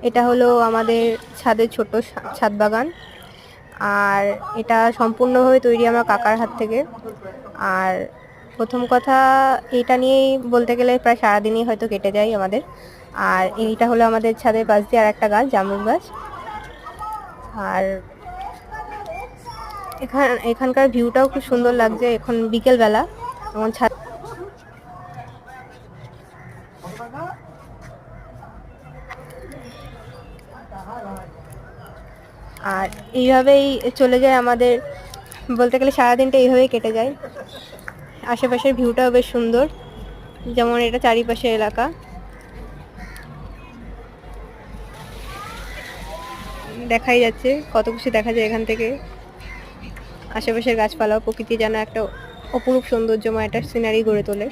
এটা হলো আমাদের ছাদের ছোট ছাদ বাগান। আর এটা সম্পূর্ণভাবে তৈরি আমার কাকার হাত থেকে। আর প্রথম কথা, এটা নিয়েই বলতে গেলে প্রায় সারাদিনই হয়তো কেটে যায় আমাদের। আর এইটা হলো আমাদের ছাদের পাশ দিয়ে আর একটা গাছ, জামরুল গাছ। আর এখানকার ভিউটাও খুব সুন্দর লাগছে এখন বিকেলবেলা। এখন আর এইভাবেই চলে যায় আমাদের, বলতে গেলে সারাদিনটা এইভাবেই কেটে যায়। আশেপাশের ভিউটাও বেশ সুন্দর, যেমন এটা চারিপাশের এলাকা দেখাই যাচ্ছে, কত কিছু দেখা যায় এখান থেকে। আশেপাশের গাছপালা, প্রকৃতি যেন একটা অপরূপ সৌন্দর্যময় একটা সিনারি গড়ে তোলে।